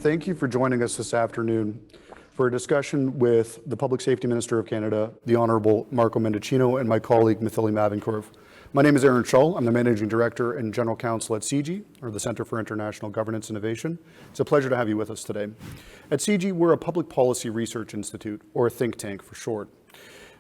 thank you for joining us this afternoon for a discussion with the Public Safety Minister of Canada, the Honourable Marco Mendicino, and my colleague, Maithili Mavinkurve. My name is Shull. I'm the Managing Director and General Counsel at CIGI, or the Centre for International Governance Innovation. It's a pleasure to have you with us today. At CIGI, we're a public policy research institute, or a think tank for short.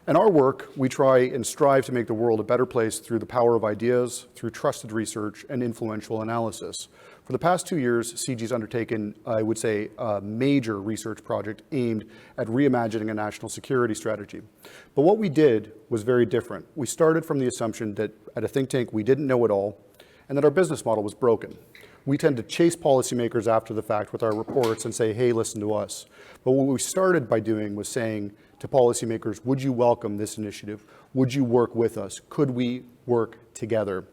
In our work, we try and strive to make the world a better place through the power of ideas, through trusted research, and influential analysis. For the past 2 years, CIGI's undertaken, I would say, a major research project aimed at reimagining a national security strategy. But what we did was very different. We started from the assumption that at a think tank, we didn't know it all, and that our business model was broken. We tend to chase policymakers after the fact with our reports and say, hey, listen to us. But what we started by doing was saying to policymakers, would you welcome this initiative? Would you work with us? Could we work together?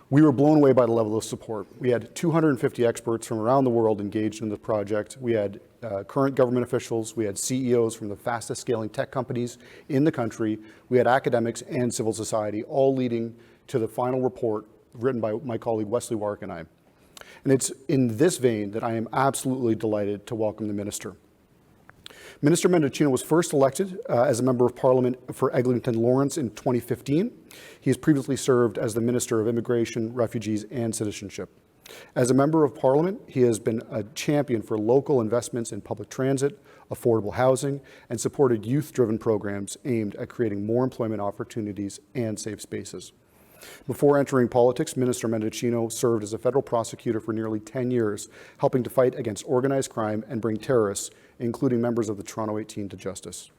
We were blown away by the level of support. We had 250 experts from around the world engaged in the project. We had current government officials. We had CEOs from the fastest scaling tech companies in the country. We had academics and civil society, all leading to the final report written by my colleague Wesley Wark and I. And it's in this vein that I am absolutely delighted to welcome the Minister. Minister Mendicino was first elected as a Member of Parliament for Eglinton Lawrence in 2015. He has previously served as the Minister of Immigration, Refugees and Citizenship. As a Member of Parliament, he has been a champion for local investments in public transit, affordable housing, and supported youth-driven programs aimed at creating more employment opportunities and safe spaces. Before entering politics, Minister Mendicino served as a federal prosecutor for nearly 10 years, helping to fight against organized crime and bring terrorists, including members of the Toronto 18, to justice.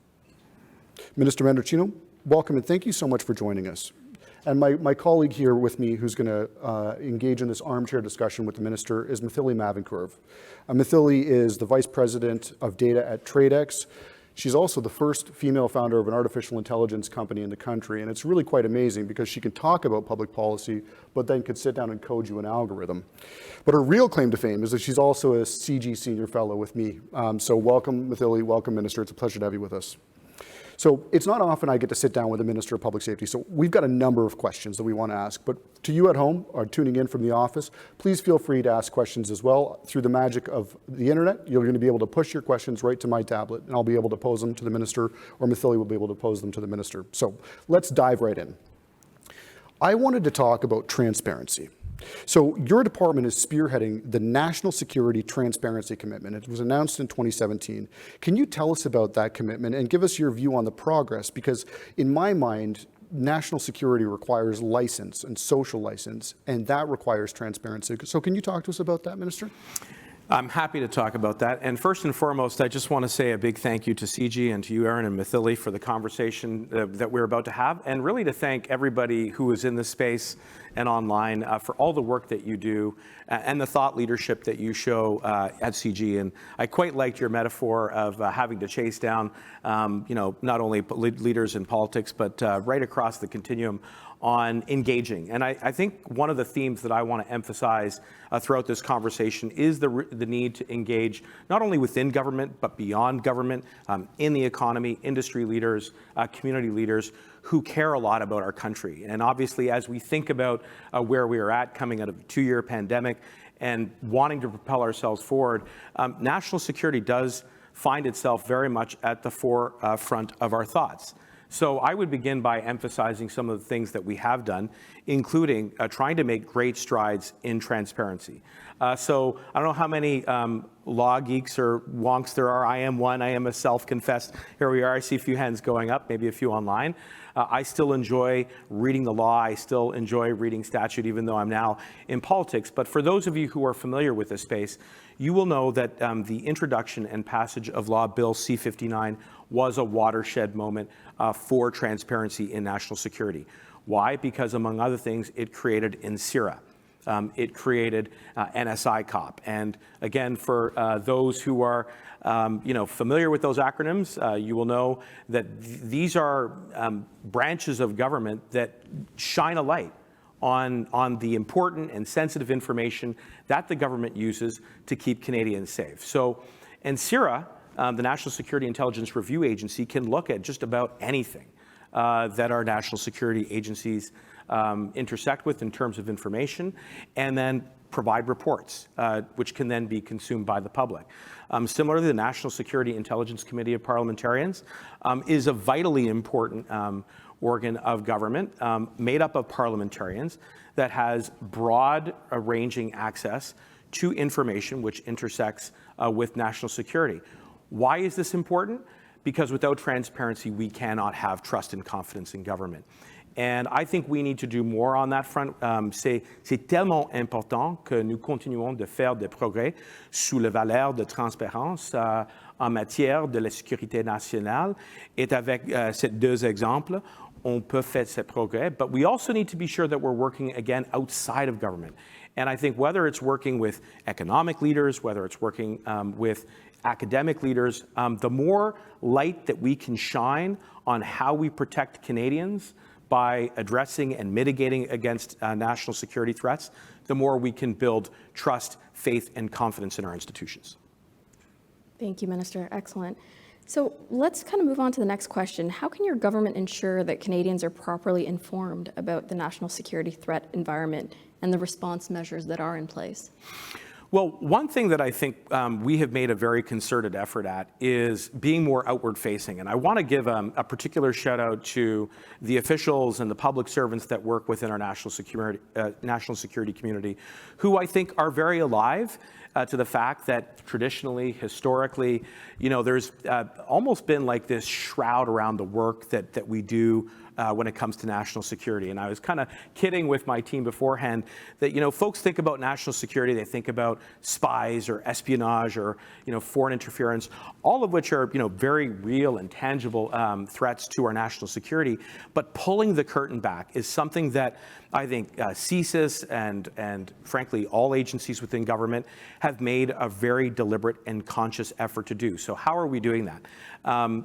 Minister Mendicino, welcome and thank you so much for joining us. And my colleague here with me who's going to engage in this armchair discussion with the Minister is Maithili Mavinkurve. Maithili is the Vice President of Data at TradeX. She's also the first female founder of an artificial intelligence company in the country, and it's really quite amazing because she can talk about public policy, but then could sit down and code you an algorithm. But her real claim to fame is that she's also a CIGI Senior Fellow with me. So welcome, Maithili, welcome, Minister. It's a pleasure to have you with us. So it's not often I get to sit down with the Minister of Public Safety, so we've got a number of questions that we want to ask. But to you at home or tuning in from the office, please feel free to ask questions as well. Through the magic of the internet, you're going to be able to push your questions right to my tablet, and I'll be able to pose them to the Minister, or Maithili will be able to pose them to the Minister. So let's dive right in. I wanted to talk about transparency. So your department is spearheading the National Security Transparency Commitment. It was announced in 2017. Can you tell us about that commitment and give us your view on the progress? Because in my mind, national security requires license and social license, and that requires transparency. So can you talk to us about that, Minister? I'm happy to talk about that. And first and foremost, I just want to say a big thank you to CIGI and to you, Aaron and Maithili, for the conversation that we're about to have, and really to thank everybody who is in this space and online for all the work that you do and the thought leadership that you show at CIGI. And I quite liked your metaphor of having to chase down, not only leaders in politics, but right across the continuum on engaging. And I think one of the themes that I want to emphasize throughout this conversation is the need to engage not only within government, but beyond government, in the economy, industry leaders, community leaders who care a lot about our country. And obviously, as we think about where we are at coming out of a 2-year pandemic and wanting to propel ourselves forward, national security does find itself very much at the forefront of our thoughts. So I would begin by emphasizing some of the things that we have done, including trying to make great strides in transparency. So I don't know how many law geeks or wonks there are. I am one. I am a self-confessed. Here we are. I see a few hands going up, maybe a few online. I still enjoy reading the law. I still enjoy reading statute, even though I'm now in politics. But for those of you who are familiar with this space, you will know that the introduction and passage of Law Bill C-59 was a watershed moment for transparency in national security. Why? Because among other things, it created INSIRA. It created NSI COP. And again, for those who are familiar with those acronyms, you will know that these are branches of government that shine a light on the important and sensitive information that the government uses to keep Canadians safe. So NSIRA, the National Security Intelligence Review Agency, can look at just about anything that our national security agencies intersect with in terms of information, and then provide reports, which can then be consumed by the public. Similarly, the National Security Intelligence Committee of Parliamentarians is a vitally important organ of government made up of parliamentarians that has broad-ranging access to information which intersects with national security. Why is this important? Because without transparency, we cannot have trust and confidence in government. And I think we need to do more on that front. C'est tellement important que nous continuons de faire des progrès sous la valeur de transparence en matière de la sécurité nationale. Et avec ces deux exemples, on peut faire ces progrès. But we also need to be sure that we're working, again, outside of government. And I think whether it's working with economic leaders, whether it's working with academic leaders, the more light that we can shine on how we protect Canadians by addressing and mitigating against national security threats, the more we can build trust, faith, and confidence in our institutions. Thank you, Minister. Excellent. So let's kind of move on to the next question. How can your government ensure that Canadians are properly informed about the national security threat environment and the response measures that are in place? Well, one thing that I think we have made a very concerted effort at is being more outward facing. And I want to give a particular shout out to the officials and the public servants that work within our national security community, who I think are very alive to the fact that traditionally, historically, you know, there's almost been like this shroud around the work that we do when it comes to national security. And I was kind of kidding with my team beforehand that, you know, folks think about national security, they think about spies or espionage or, you know, foreign interference, all of which are, you know, very real and tangible threats to our national security. But pulling the curtain back is something that I think CSIS and frankly, all agencies within government have made a very deliberate and conscious effort to do. So how are we doing that?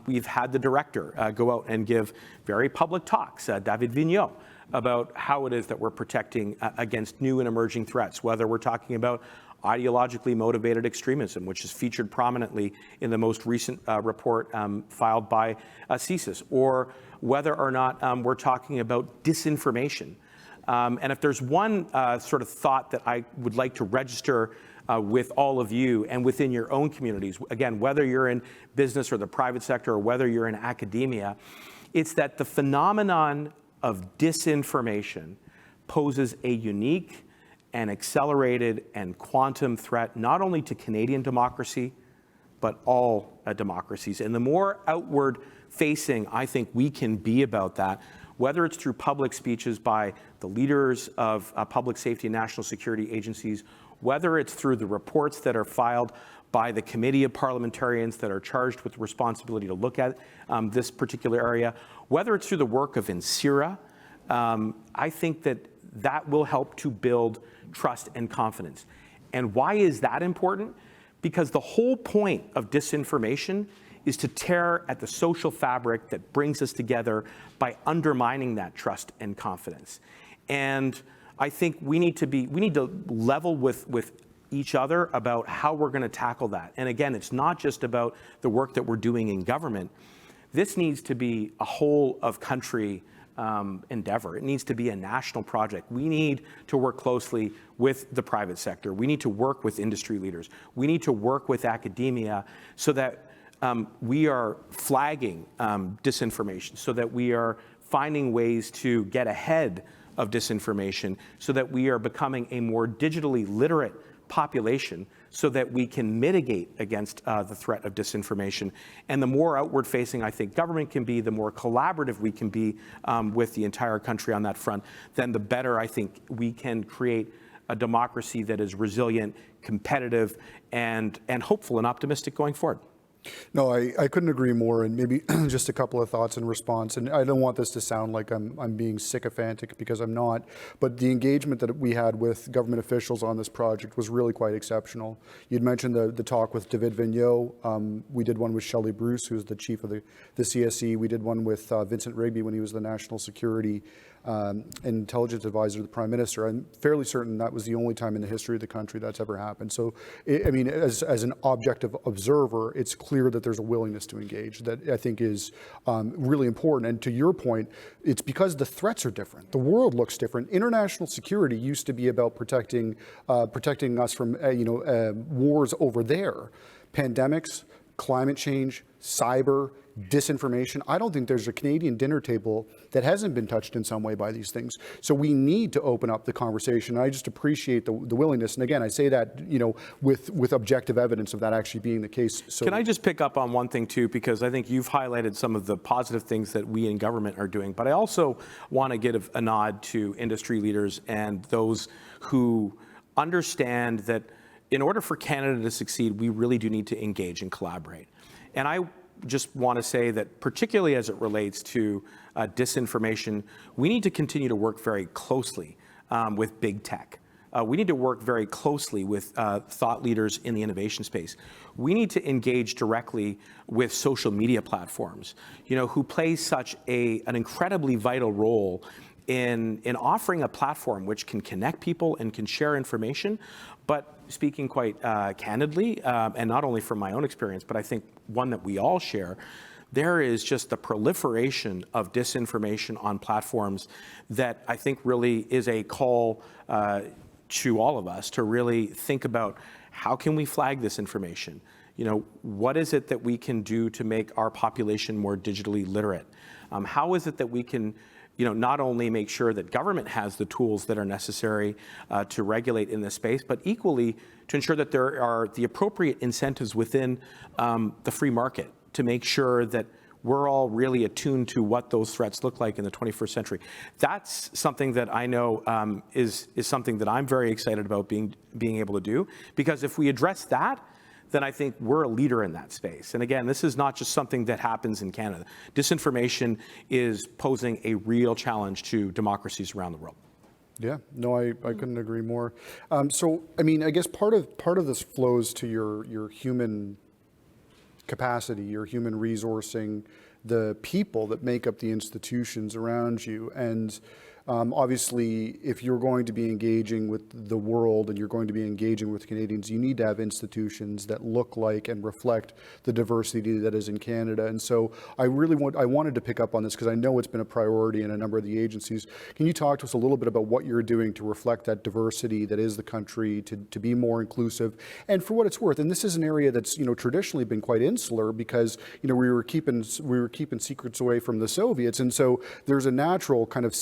We've had the director go out and give very public talks, David Vigneault, about how it is that we're protecting against new and emerging threats, whether we're talking about ideologically motivated extremism, which is featured prominently in the most recent report filed by CSIS, or whether or not we're talking about disinformation. And if there's one sort of thought that I would like to register with all of you and within your own communities, again, whether you're in business or the private sector or whether you're in academia, it's that the phenomenon of disinformation poses a unique and accelerated and quantum threat not only to Canadian democracy, but all democracies. And the more outward facing I think we can be about that, whether it's through public speeches by the leaders of public safety and national security agencies, whether it's through the reports that are filed by the committee of parliamentarians that are charged with the responsibility to look at this particular area, whether it's through the work of INSIRA, I think that that will help to build trust and confidence. And why is that important? Because the whole point of disinformation is to tear at the social fabric that brings us together by undermining that trust and confidence. And I think we need to level with each other about how we're going to tackle that. And again, it's not just about the work that we're doing in government. This needs to be a whole of country endeavor. It needs to be a national project. We need to work closely with the private sector. We need to work with industry leaders. We need to work with academia so that we are flagging disinformation, so that we are finding ways to get ahead of disinformation, so that we are becoming a more digitally literate population, so that we can mitigate against the threat of disinformation. And the more outward facing I think government can be, the more collaborative we can be with the entire country on that front, then the better I think we can create a democracy that is resilient, competitive, and hopeful and optimistic going forward. No, I couldn't agree more, and maybe just a couple of thoughts in response. And I don't want this to sound like I'm being sycophantic, because I'm not, but the engagement that we had with government officials on this project was really quite exceptional. You'd mentioned the talk with David Vigneault. We did one with Shelley Bruce, who's the chief of the CSE. We did one with Vincent Rigby when he was the national security intelligence advisor to the Prime Minister. I'm fairly certain that was the only time in the history of the country that's ever happened. So, I mean, as an objective observer, it's clear that there's a willingness to engage that I think is really important. And to your point, it's because the threats are different. The world looks different. International security used to be about protecting us from wars over there, pandemics, climate change, cyber, disinformation. I don't think there's a Canadian dinner table that hasn't been touched in some way by these things. So we need to open up the conversation. I just appreciate the willingness. And again, I say that, with objective evidence of that actually being the case. So can I just pick up on one thing too, because I think you've highlighted some of the positive things that we in government are doing, but I also want to give a nod to industry leaders and those who understand that in order for Canada to succeed, we really do need to engage and collaborate. And I just want to say that particularly as it relates to disinformation, we need to continue to work very closely with big tech. We need to work very closely with thought leaders in the innovation space. We need to engage directly with social media platforms, who play such an incredibly vital role in offering a platform which can connect people and can share information. But speaking quite candidly, and not only from my own experience, but I think one that we all share, there is just the proliferation of disinformation on platforms that I think really is a call to all of us to really think about how can we flag this information? What is it that we can do to make our population more digitally literate? How is it that we can not only make sure that government has the tools that are necessary to regulate in this space, but equally to ensure that there are the appropriate incentives within the free market to make sure that we're all really attuned to what those threats look like in the 21st century. That's something that I know is something that I'm very excited about being able to do, because if we address that, then I think we're a leader in that space. And again, this is not just something that happens in Canada. Disinformation is posing a real challenge to democracies around the world. Yeah, no, I couldn't agree more. So, I mean, I guess part of this flows to your human capacity, your human resourcing, the people that make up the institutions around you. And obviously, if you're going to be engaging with the world and you're going to be engaging with Canadians, you need to have institutions that look like and reflect the diversity that is in Canada. And so I wanted to pick up on this because I know it's been a priority in a number of the agencies. Can you talk to us a little bit about what you're doing to reflect that diversity that is the country, to be more inclusive? And for what it's worth, and this is an area that's traditionally been quite insular because we were keeping secrets away from the Soviets, and so there's a natural kind of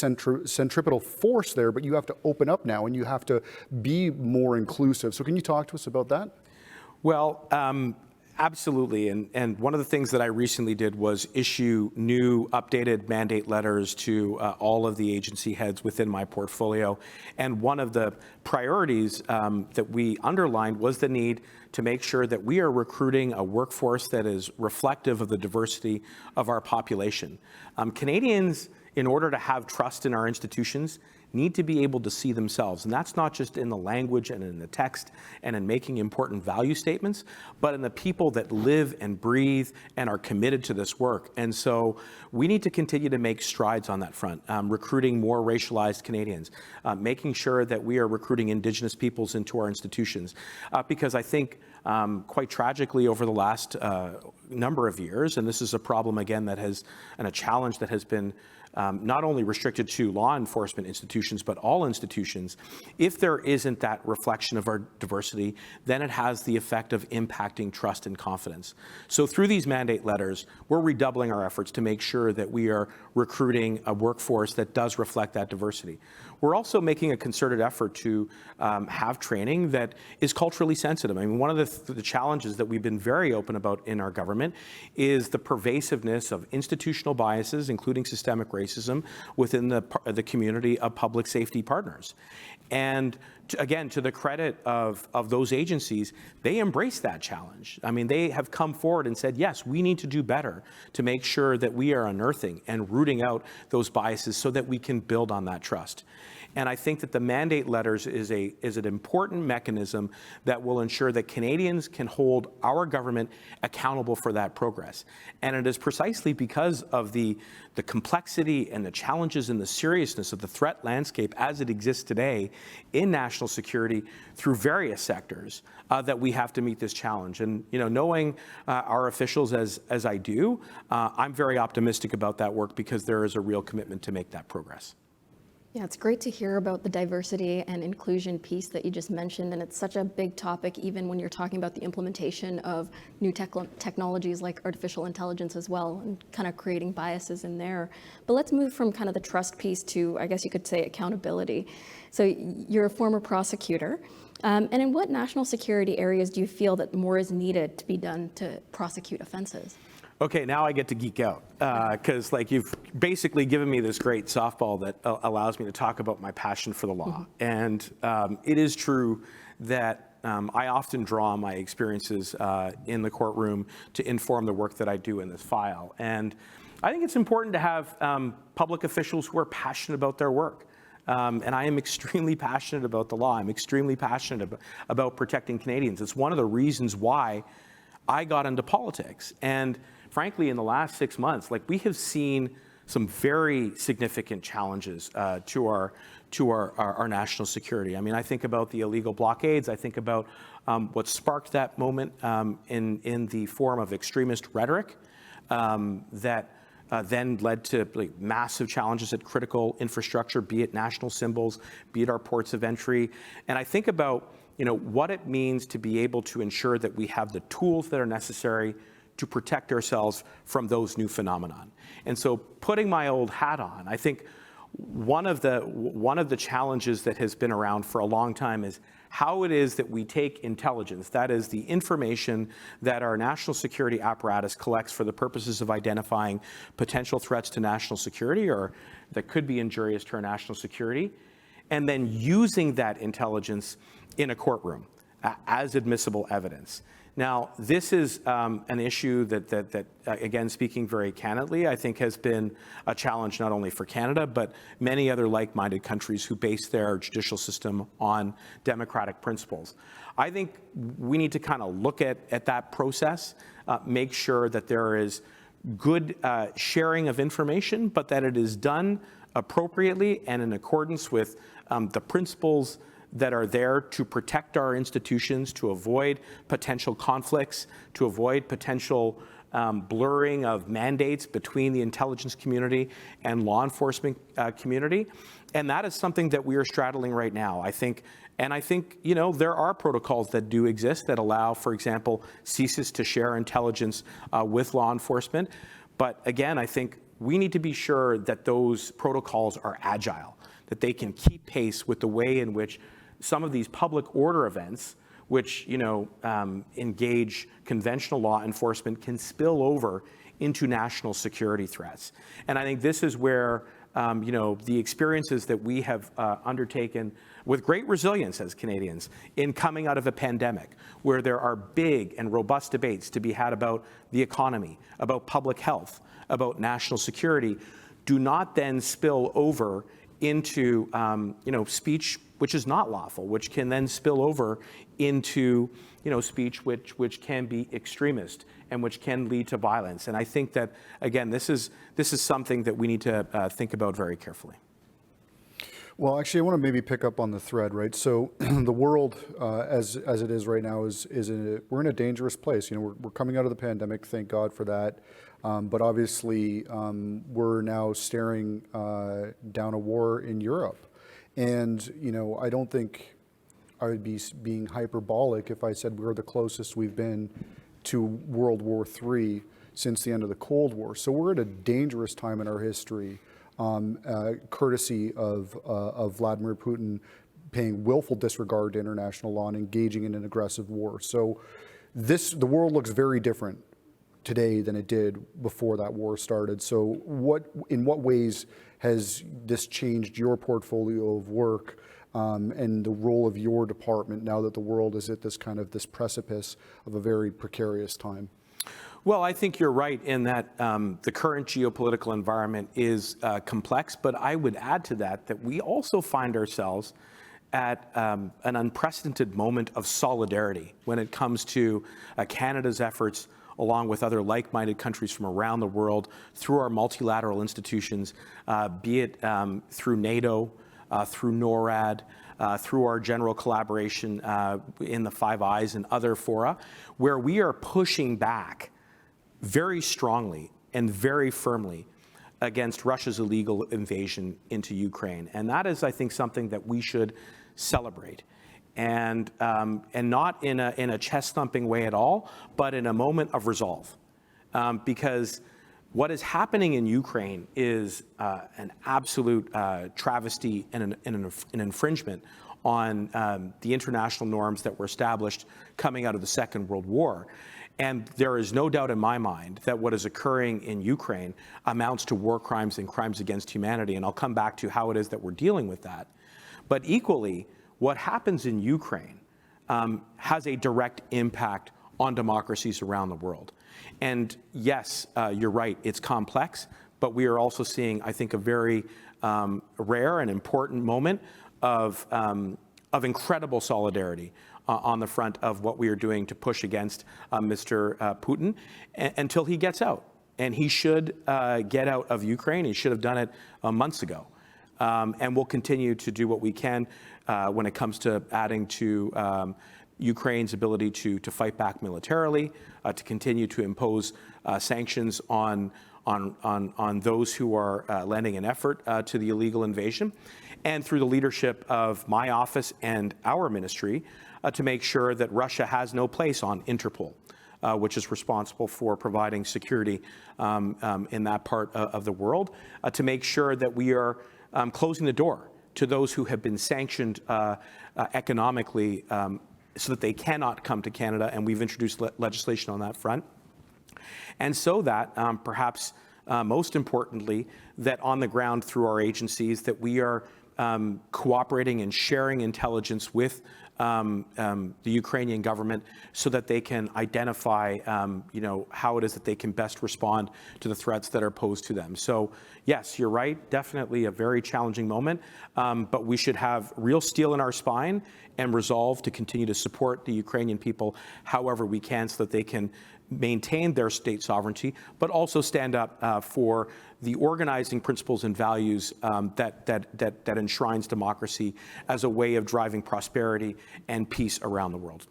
centripetal force there, but you have to open up now and you have to be more inclusive. So can you talk to us about that? Well, absolutely. And one of the things that I recently did was issue new updated mandate letters to all of the agency heads within my portfolio. And one of the priorities that we underlined was the need to make sure that we are recruiting a workforce that is reflective of the diversity of our population. Canadians, in order to have trust in our institutions, need to be able to see themselves. And that's not just in the language and in the text and in making important value statements, but in the people that live and breathe and are committed to this work. And so we need to continue to make strides on that front, recruiting more racialized Canadians, making sure that we are recruiting Indigenous peoples into our institutions. Because I think quite tragically over the last number of years, and this is a problem again and a challenge that has been not only restricted to law enforcement institutions, but all institutions, if there isn't that reflection of our diversity, then it has the effect of impacting trust and confidence. So through these mandate letters, we're redoubling our efforts to make sure that we are recruiting a workforce that does reflect that diversity. We're also making a concerted effort to have training that is culturally sensitive. I mean, one of the challenges that we've been very open about in our government is the pervasiveness of institutional biases, including systemic racism, within the community of public safety partners. And again, to the credit of those agencies, they embrace that challenge. I mean, they have come forward and said, yes, we need to do better to make sure that we are unearthing and rooting out those biases so that we can build on that trust. And I think that the mandate letters is an important mechanism that will ensure that Canadians can hold our government accountable for that progress. And it is precisely because of the complexity and the challenges and the seriousness of the threat landscape as it exists today in national security through various sectors that we have to meet this challenge. And knowing our officials as I do, I'm very optimistic about that work because there is a real commitment to make that progress. Yeah, it's great to hear about the diversity and inclusion piece that you just mentioned, and it's such a big topic even when you're talking about the implementation of new technologies like artificial intelligence as well, and kind of creating biases in there. But let's move from kind of the trust piece to, I guess you could say, accountability. So you're a former prosecutor, and in what national security areas do you feel that more is needed to be done to prosecute offenses? Okay, now I get to geek out because you've basically given me this great softball that allows me to talk about my passion for the law. And it is true that I often draw on my experiences in the courtroom to inform the work that I do in this file. And I think it's important to have public officials who are passionate about their work. And I am extremely passionate about the law. I'm extremely passionate about protecting Canadians. It's one of the reasons why I got into politics. And frankly, in the last 6 months, we have seen some very significant challenges to our national security. I mean, I think about the illegal blockades. I think about what sparked that moment in the form of extremist rhetoric that then led to massive challenges at critical infrastructure, be it national symbols, be it our ports of entry. And I think about what it means to be able to ensure that we have the tools that are necessary to protect ourselves from those new phenomenon. And so putting my old hat on, I think one of the challenges that has been around for a long time is how it is that we take intelligence, that is the information that our national security apparatus collects for the purposes of identifying potential threats to national security or that could be injurious to our national security, and then using that intelligence in a courtroom as admissible evidence. Now, this is an issue that, again, speaking very candidly, I think has been a challenge not only for Canada, but many other like-minded countries who base their judicial system on democratic principles. I think we need to kind of look at that process, make sure that there is good sharing of information, but that it is done appropriately and in accordance with the principles that are there to protect our institutions, to avoid potential conflicts, to avoid potential blurring of mandates between the intelligence community and law enforcement community. And that is something that we are straddling right now. I think, there are protocols that do exist that allow, for example, CSIS to share intelligence with law enforcement. But again, I think we need to be sure that those protocols are agile, that they can keep pace with the way in which some of these public order events, which engage conventional law enforcement, can spill over into national security threats. And I think this is where the experiences that we have undertaken with great resilience as Canadians in coming out of a pandemic, where there are big and robust debates to be had about the economy, about public health, about national security, do not then spill over into speech which is not lawful, which can then spill over into speech which can be extremist and which can lead to violence. And I think that, again, this is something that we need to think about very carefully. Well, actually, I want to maybe pick up on the thread, right? So the world, as it is right now, we're in a dangerous place. We're coming out of the pandemic, thank God for that. But obviously, we're now staring down a war in Europe. And, I don't think I would be being hyperbolic if I said we're the closest we've been to World War III since the end of the Cold War. So we're at a dangerous time in our history, courtesy of Vladimir Putin paying willful disregard to international law and engaging in an aggressive war. So the world looks very different today than it did before that war started. So in what ways has this changed your portfolio of work and the role of your department now that the world is at this precipice of a very precarious time? Well, I think you're right in that the current geopolitical environment is complex, but I would add to that we also find ourselves at an unprecedented moment of solidarity when it comes to Canada's efforts, along with other like-minded countries from around the world, through our multilateral institutions, be it through NATO, through NORAD, through our general collaboration in the Five Eyes and other fora, where we are pushing back very strongly and very firmly against Russia's illegal invasion into Ukraine. And that is, I think, something that we should celebrate. And not in a chest-thumping way at all, but in a moment of resolve. Because what is happening in Ukraine is an absolute travesty and an infringement on the international norms that were established coming out of the Second World War. And there is no doubt in my mind that what is occurring in Ukraine amounts to war crimes and crimes against humanity. And I'll come back to how it is that we're dealing with that. But equally, what happens in Ukraine has a direct impact on democracies around the world. And yes, you're right, it's complex, but we are also seeing, I think, a very rare and important moment of incredible solidarity on the front of what we are doing to push against Mr. Putin until he gets out. And he should get out of Ukraine. He should have done it months ago. And we'll continue to do what we can when it comes to adding to Ukraine's ability to fight back militarily, to continue to impose sanctions on those who are lending an effort to the illegal invasion, and through the leadership of my office and our ministry, to make sure that Russia has no place on Interpol, which is responsible for providing security in that part of the world, to make sure that we are closing the door to those who have been sanctioned economically so that they cannot come to Canada, and we've introduced legislation on that front. And so that, perhaps most importantly, that on the ground through our agencies, that we are cooperating and sharing intelligence with the Ukrainian government so that they can identify, how it is that they can best respond to the threats that are posed to them. So yes, you're right, definitely a very challenging moment, but we should have real steel in our spine and resolve to continue to support the Ukrainian people however we can so that they can maintain their state sovereignty, but also stand up for the organizing principles and values that enshrines democracy as a way of driving prosperity and peace around the world.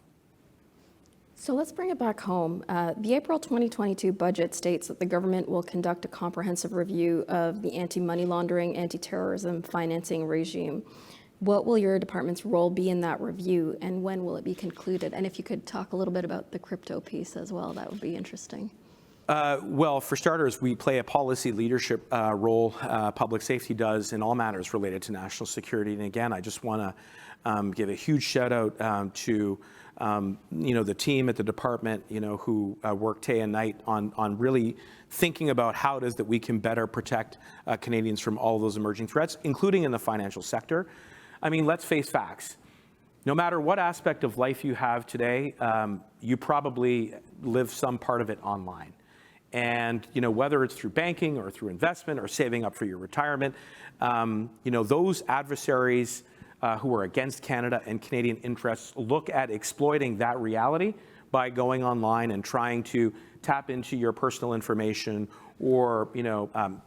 So let's bring it back home. The April 2022 budget states that the government will conduct a comprehensive review of the anti-money laundering, anti-terrorism financing regime. What will your department's role be in that review, and when will it be concluded? And if you could talk a little bit about the crypto piece as well, that would be interesting. Well, for starters, we play a policy leadership role. Public safety does in all matters related to national security. And again, I just want to give a huge shout out to the team at the department, who work day and night on really thinking about how it is that we can better protect Canadians from all those emerging threats, including in the financial sector. I mean, let's face facts. No matter what aspect of life you have today, you probably live some part of it online. And, whether it's through banking or through investment or saving up for your retirement, those adversaries who are against Canada and Canadian interests look at exploiting that reality by going online and trying to tap into your personal information or,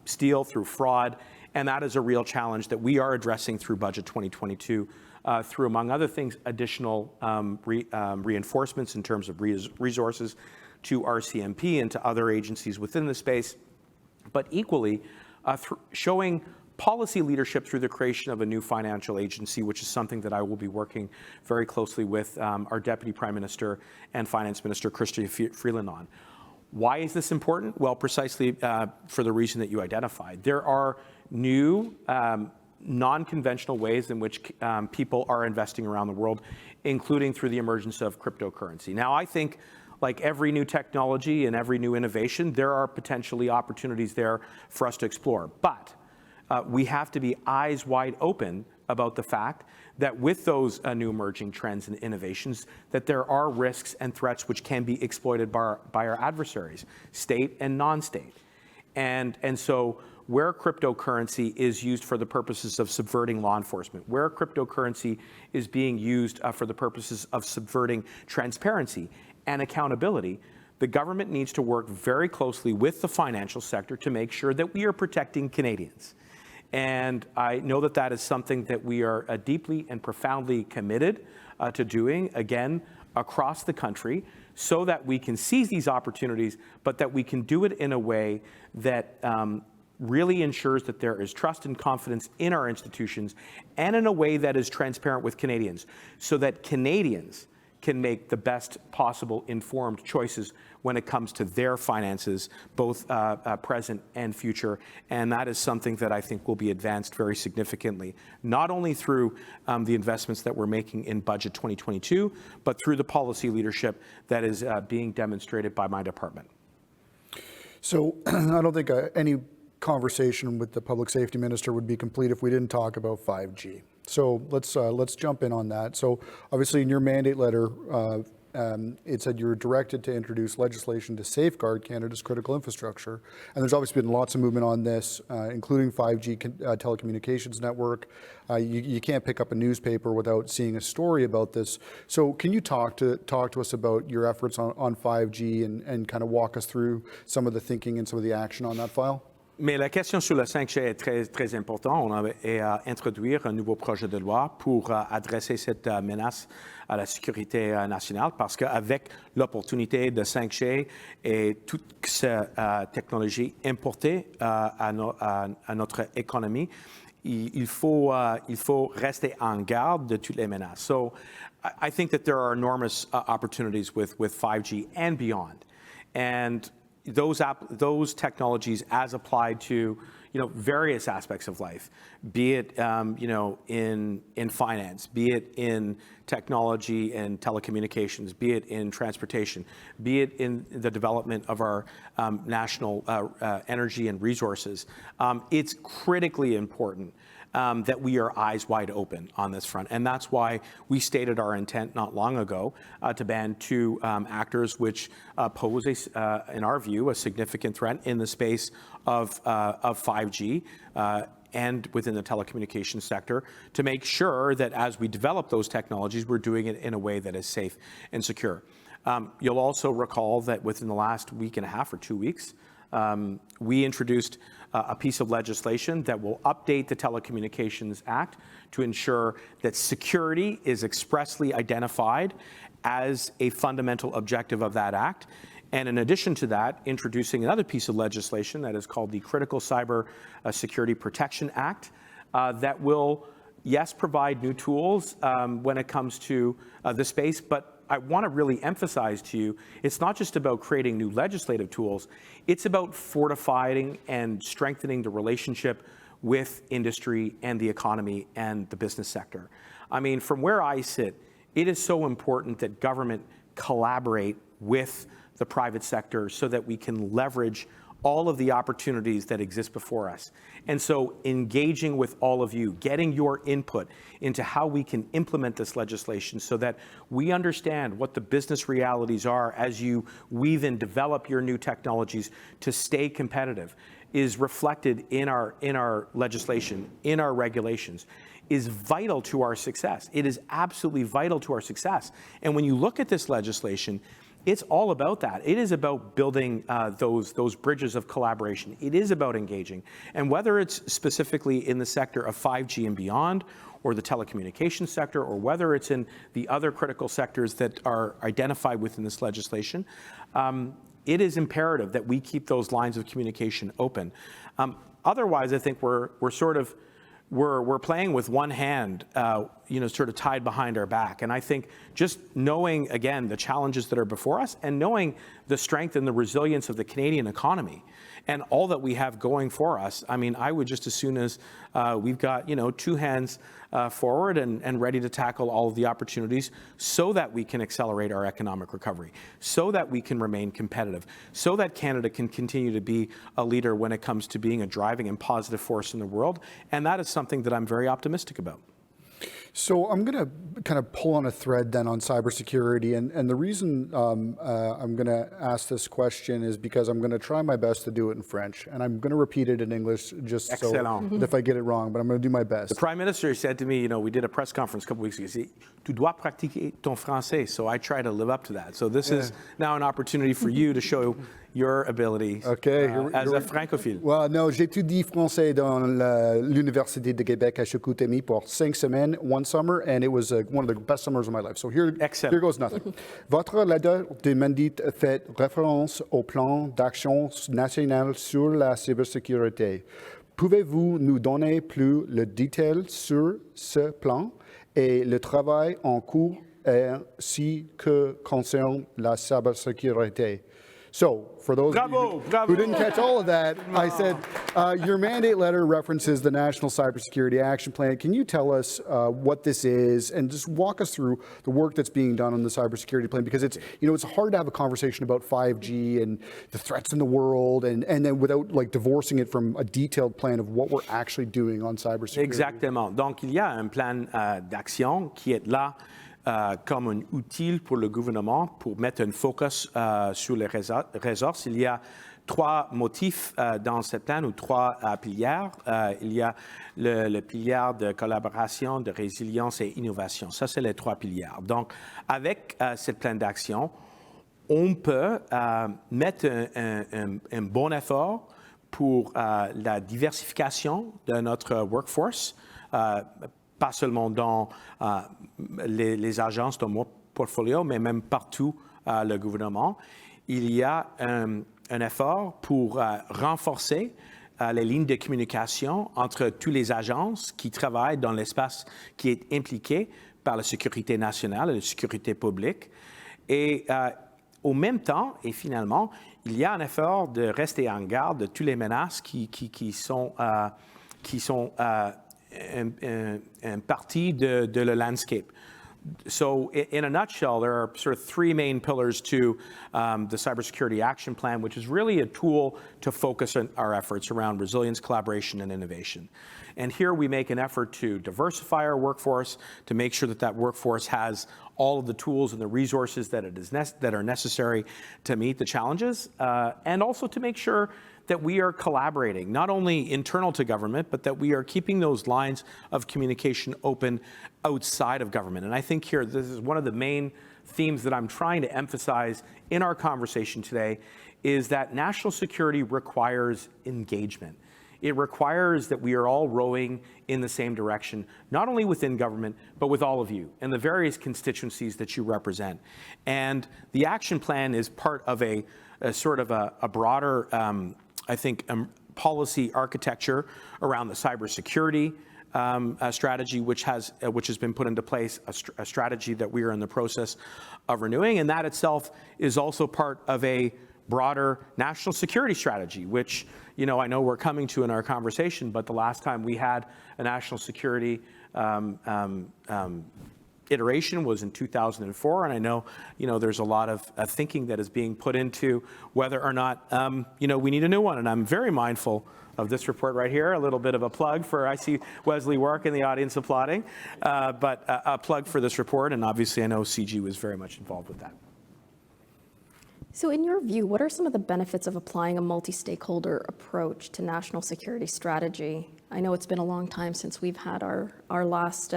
steal through fraud. And that is a real challenge that we are addressing through Budget 2022, through, among other things, additional reinforcements in terms of resources to RCMP and to other agencies within the space, but equally showing policy leadership through the creation of a new financial agency, which is something that I will be working very closely with our Deputy Prime Minister and Finance Minister, Chrystia Freeland, on. Why is this important? Well, precisely for the reason that you identified. There are new non-conventional ways in which people are investing around the world, including through the emergence of cryptocurrency. Now, I think, like every new technology and every new innovation, there are potentially opportunities there for us to explore. But we have to be eyes wide open about the fact that with those new emerging trends and innovations, that there are risks and threats which can be exploited by our adversaries, state and non-state. And so where cryptocurrency is used for the purposes of subverting law enforcement, where cryptocurrency is being used for the purposes of subverting transparency and accountability, the government needs to work very closely with the financial sector to make sure that we are protecting Canadians. And I know that that is something that we are deeply and profoundly committed to doing, again, across the country, so that we can seize these opportunities, but that we can do it in a way that really ensures that there is trust and confidence in our institutions, and in a way that is transparent with Canadians, so that Canadians can make the best possible informed choices when it comes to their finances, both present and future. And that is something that I think will be advanced very significantly, not only through the investments that we're making in Budget 2022, but through the policy leadership that is being demonstrated by my department. So I don't think any conversation with the Public Safety Minister would be complete if we didn't talk about 5G. So let's jump in on that. So obviously in your mandate letter, it said you were directed to introduce legislation to safeguard Canada's critical infrastructure. And there's obviously been lots of movement on this, including 5G telecommunications network. You can't pick up a newspaper without seeing a story about this. So can you talk to us about your efforts on 5G and kind of walk us through some of the thinking and some of the action on that file? Mais la question sur le 5G est très, très importante. On avait à introduire un nouveau projet de loi pour adresser cette menace à la sécurité nationale, parce qu'avec l'opportunité de 5G et toute cette technologie importée à notre économie, il faut rester en garde de toutes les menaces. So I think that there are enormous opportunities with 5G and beyond. And those technologies as applied to various aspects of life, be it in finance, be it in technology and telecommunications, be it in transportation, be it in the development of our national energy and resources. It's critically important that we are eyes wide open on this front. And that's why we stated our intent not long ago to ban two actors which pose, in our view, a significant threat in the space of 5G and within the telecommunications sector, to make sure that as we develop those technologies, we're doing it in a way that is safe and secure. You'll also recall that within the last week and a half or 2 weeks, we introduced a piece of legislation that will update the Telecommunications Act to ensure that security is expressly identified as a fundamental objective of that act. And in addition to that, introducing another piece of legislation that is called the Critical Cyber Security Protection Act that will, yes, provide new tools when it comes to the space, but I want to really emphasize to you, it's not just about creating new legislative tools, it's about fortifying and strengthening the relationship with industry and the economy and the business sector. I mean, from where I sit, it is so important that government collaborate with the private sector so that we can leverage all of the opportunities that exist before us. And so engaging with all of you, getting your input into how we can implement this legislation so that we understand what the business realities are as you weave and develop your new technologies to stay competitive is reflected in our legislation, in our regulations, is vital to our success. It is absolutely vital to our success. And when you look at this legislation, it's all about that. It is about building those bridges of collaboration. It is about engaging. And whether it's specifically in the sector of 5G and beyond, or the telecommunications sector, or whether it's in the other critical sectors that are identified within this legislation, it is imperative that we keep those lines of communication open. Otherwise, I think we're playing with one hand, sort of tied behind our back. And I think just knowing, again, the challenges that are before us and knowing the strength and the resilience of the Canadian economy and all that we have going for us, I mean, I would just as soon as we've got, two hands forward and ready to tackle all of the opportunities so that we can accelerate our economic recovery, so that we can remain competitive, so that Canada can continue to be a leader when it comes to being a driving and positive force in the world. And that is something that I'm very optimistic about. So I'm going to kind of pull on a thread then on cybersecurity, and the reason I'm going to ask this question is because I'm going to try my best to do it in French, and I'm going to repeat it in English just Excellent. so if I get it wrong, but I'm going to do my best. The Prime Minister said to me, you know, we did a press conference a couple weeks ago, he said, tu dois pratiquer ton français, so I try to live up to that. So this is now an opportunity for you to show your ability as a francophile. Well, no, j'étudie français dans l'Université de Québec à Chicoutimi pour 5 semaines, one summer, and it was one of the best summers of my life. So here goes nothing. Votre lettre demandait fait référence au plan d'action national sur la cybersécurité. Pouvez-vous nous donner plus de détails sur ce plan et le travail en cours ainsi que concerne la cybersécurité? So, for those of you who didn't catch all of that, I said, your mandate letter references the National Cybersecurity Action Plan. Can you tell us what this is and just walk us through the work that's being done on the cybersecurity plan? Because it's, you know, it's hard to have a conversation about 5G and the threats in the world and then without like divorcing it from a detailed plan of what we're actually doing on cybersecurity. Exactement. Donc, il y a un plan d'action qui est là comme un outil pour le gouvernement pour mettre un focus sur les ressources. Il y a 3 motifs dans ce plan ou 3 piliers. Il y a le pilier de collaboration, de résilience et innovation. Ça, c'est les 3 piliers. Donc, avec ce plan d'action, on peut mettre un bon effort pour la diversification de notre workforce, pas seulement dans les agences de mon portfolio, mais même partout le gouvernement. Il y a un effort pour renforcer les lignes de communication entre toutes les agences qui travaillent dans l'espace qui est impliqué par la sécurité nationale et la sécurité publique. Et au même temps, et finalement, il y a un effort de rester en garde de toutes les menaces qui sont une partie de la landscape. So in a nutshell, there are sort of 3 main pillars to the Cybersecurity Action Plan, which is really a tool to focus on our efforts around resilience, collaboration, and innovation. And here we make an effort to diversify our workforce, to make sure that that workforce has all of the tools and the resources that are necessary to meet the challenges, and also to make sure that we are collaborating, not only internal to government, but that we are keeping those lines of communication open outside of government. And I think here, this is one of the main themes that I'm trying to emphasize in our conversation today, is that national security requires engagement. It requires that we are all rowing in the same direction, not only within government, but with all of you and the various constituencies that you represent. And the action plan is part of a sort of a broader, I think, policy architecture around the cybersecurity strategy, which has been put into place, a strategy that we are in the process of renewing. And that itself is also part of a broader national security strategy, which, you know, I know we're coming to in our conversation, but the last time we had a national security iteration was in 2004, and I know, you know, there's a lot of thinking that is being put into whether or not, you know, we need a new one, and I'm very mindful of this report right here. A little bit of a plug for, I see Wesley Wark in the audience applauding, but a plug for this report, and obviously I know CIGI was very much involved with that. So in your view, what are some of the benefits of applying a multi-stakeholder approach to national security strategy? I know it's been a long time since we've had our last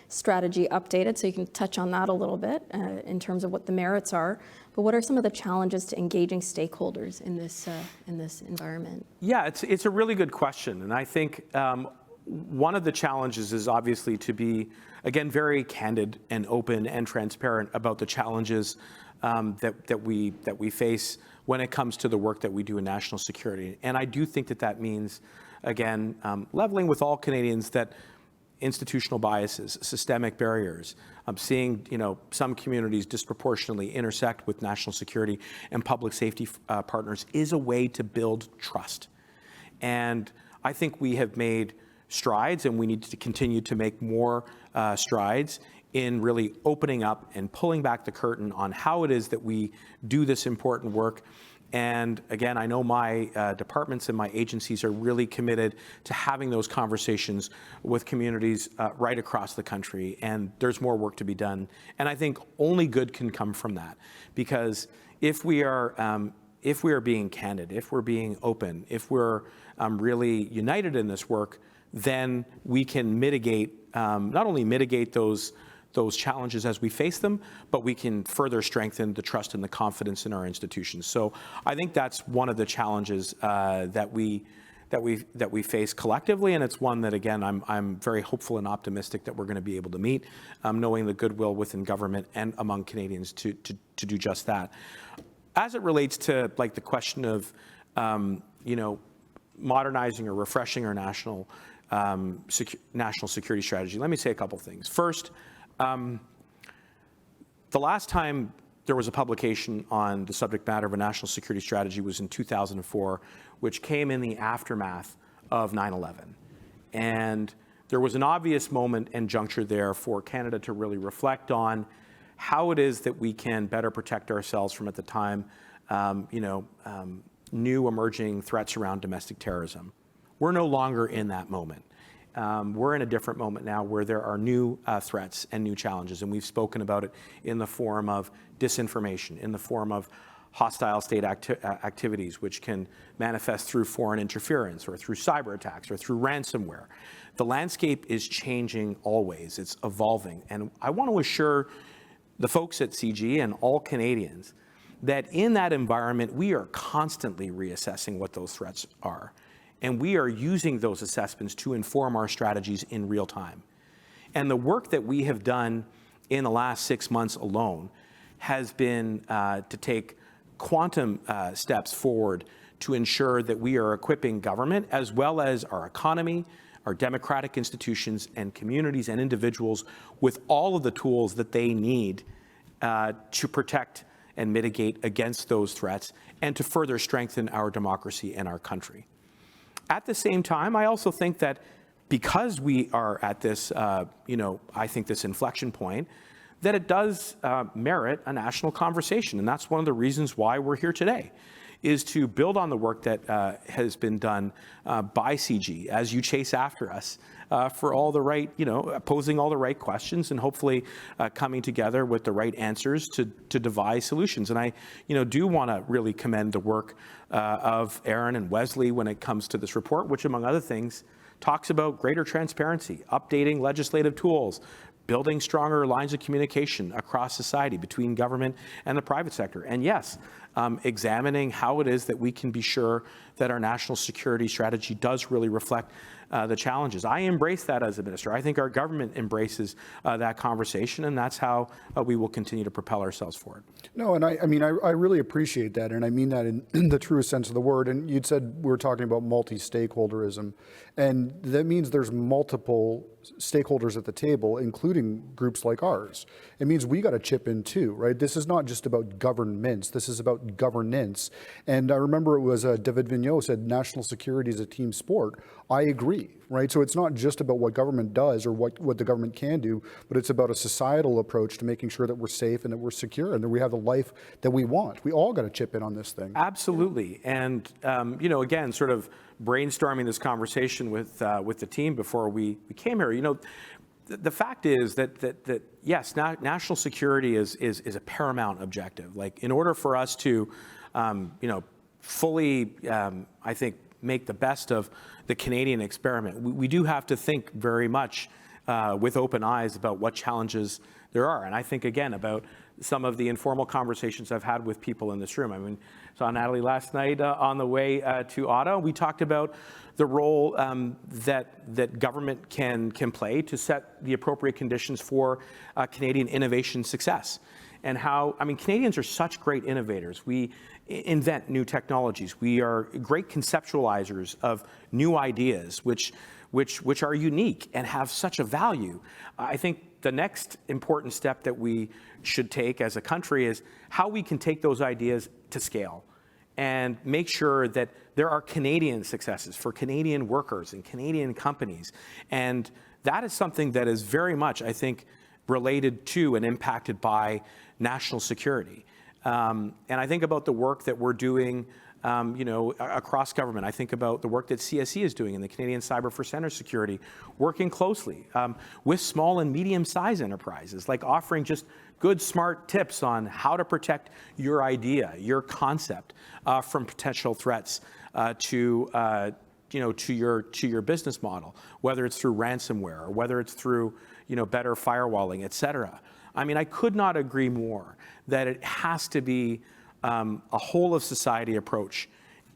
strategy updated, so you can touch on that a little bit in terms of what the merits are. But what are some of the challenges to engaging stakeholders in this environment? Yeah, it's a really good question, and I think one of the challenges is obviously to be, again, very candid and open and transparent about the challenges that we face when it comes to the work that we do in national security. And I do think that means, again, leveling with all Canadians that institutional biases, systemic barriers, seeing, you know, some communities disproportionately intersect with national security and public safety partners is a way to build trust. And I think we have made strides, and we need to continue to make more strides in really opening up and pulling back the curtain on how it is that we do this important work And again, I know my departments and my agencies are really committed to having those conversations with communities right across the country. And there's more work to be done. And I think only good can come from that, because if we are being candid, if we're being open, if we're really united in this work, then we can mitigate, not only mitigate those challenges as we face them, but we can further strengthen the trust and the confidence in our institutions. So I think that's one of the challenges that we face collectively, and it's one that, again, I'm very hopeful and optimistic that we're going to be able to meet, knowing the goodwill within government and among Canadians to do just that. As it relates to like the question of modernizing or refreshing our national security strategy, let me say a couple things. First, the last time there was a publication on the subject matter of a national security strategy was in 2004, which came in the aftermath of 9/11. And there was an obvious moment and juncture there for Canada to really reflect on how it is that we can better protect ourselves from, at the time, new emerging threats around domestic terrorism. We're no longer in that moment. We're in a different moment now where there are new threats and new challenges, and we've spoken about it in the form of disinformation, in the form of hostile state activities, which can manifest through foreign interference or through cyber attacks or through ransomware. The landscape is changing always. It's evolving. And I want to assure the folks at CIGI and all Canadians that in that environment, we are constantly reassessing what those threats are. And we are using those assessments to inform our strategies in real time. And the work that we have done in the last 6 months alone has been to take quantum steps forward to ensure that we are equipping government, as well as our economy, our democratic institutions, and communities and individuals with all of the tools that they need to protect and mitigate against those threats and to further strengthen our democracy and our country. At the same time, I also think that because we are at this, I think this inflection point, that it does merit a national conversation. And that's one of the reasons why we're here today, is to build on the work that has been done by CIGI as you chase after us for all the right, posing all the right questions and hopefully coming together with the right answers to devise solutions. And I, do want to really commend the work of Aaron and Wesley when it comes to this report, which, among other things, talks about greater transparency, updating legislative tools, building stronger lines of communication across society between government and the private sector. And yes, examining how it is that we can be sure that our national security strategy does really reflect the challenges. I embrace that as a minister. I think our government embraces that conversation, and that's how we will continue to propel ourselves forward. No, and I really appreciate that, and I mean that in the truest sense of the word. And you'd said we're talking about multi-stakeholderism, and that means there's multiple stakeholders at the table, including groups like ours. It means we got to chip in too, right? This is not just about governments. This is about governance. And I remember it was David Vigneault said, national security is a team sport. I agree, right? So it's not just about what government does or what the government can do, but it's about a societal approach to making sure that we're safe and that we're secure and that we have the life that we want. We all got to chip in on this thing. Absolutely. And, again, sort of brainstorming this conversation with the team before we came here, the fact is that yes, national security is a paramount objective. Like, in order for us to, fully, I think, make the best of the Canadian experiment, we do have to think very much with open eyes about what challenges there are. And I think, again, about some of the informal conversations I've had with people in this room. I mean, saw Natalie last night on the way to Ottawa. We talked about the role that government can play to set the appropriate conditions for Canadian innovation success. And how, Canadians are such great innovators. We invent new technologies. We are great conceptualizers of new ideas, which are unique and have such a value. I think the next important step that we should take as a country is how we can take those ideas to scale and make sure that there are Canadian successes for Canadian workers and Canadian companies. And that is something that is very much, I think, related to and impacted by national security. And I think about the work that we're doing across government. I think about the work that CSE is doing in the Canadian Cyber for Center Security, working closely with small and medium-sized enterprises, like offering just good, smart tips on how to protect your idea, your concept from potential threats to your business model, whether it's through ransomware or whether it's through better firewalling, et cetera. I mean, I could not agree more that it has to be a whole of society approach.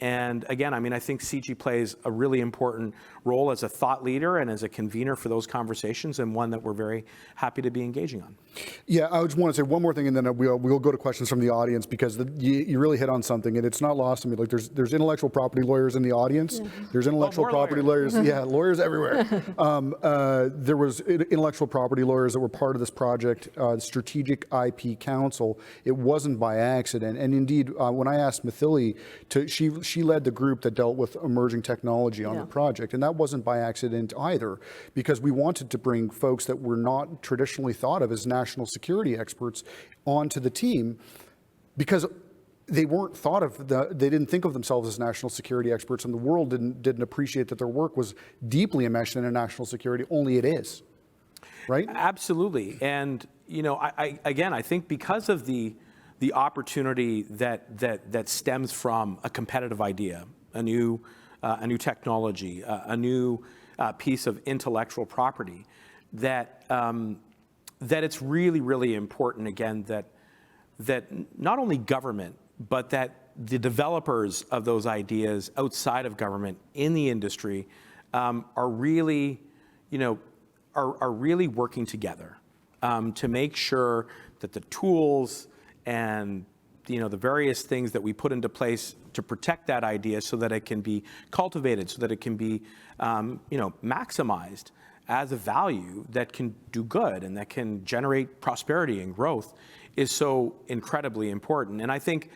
And again, I mean, I think CIGI plays a really important role as a thought leader and as a convener for those conversations, and one that we're very happy to be engaging on. Yeah, I just want to say one more thing, and then we'll go to questions from the audience, because you really hit on something, and it's not lost on me. Like, there's intellectual property lawyers in the audience. Yeah. There's intellectual property lawyers. Yeah, lawyers everywhere. There was intellectual property lawyers that were part of this project, Strategic IP Council. It wasn't by accident, and indeed, when I asked Maithili she led the group that dealt with emerging technology on the project, and that wasn't by accident either, because we wanted to bring folks that were not traditionally thought of as national security experts onto the team, because they weren't thought of, they didn't think of themselves as national security experts, and the world didn't appreciate that their work was deeply enmeshed in national security. Only it is, right? Absolutely. And I think because of the opportunity that stems from a competitive idea, a new technology, a new piece of intellectual property, that it's really, really important, again, that not only government, but that the developers of those ideas outside of government in the industry are really working together to make sure that the tools and the various things that we put into place to protect that idea, so that it can be cultivated, so that it can be maximized as a value that can do good and that can generate prosperity and growth, is so incredibly important. And I think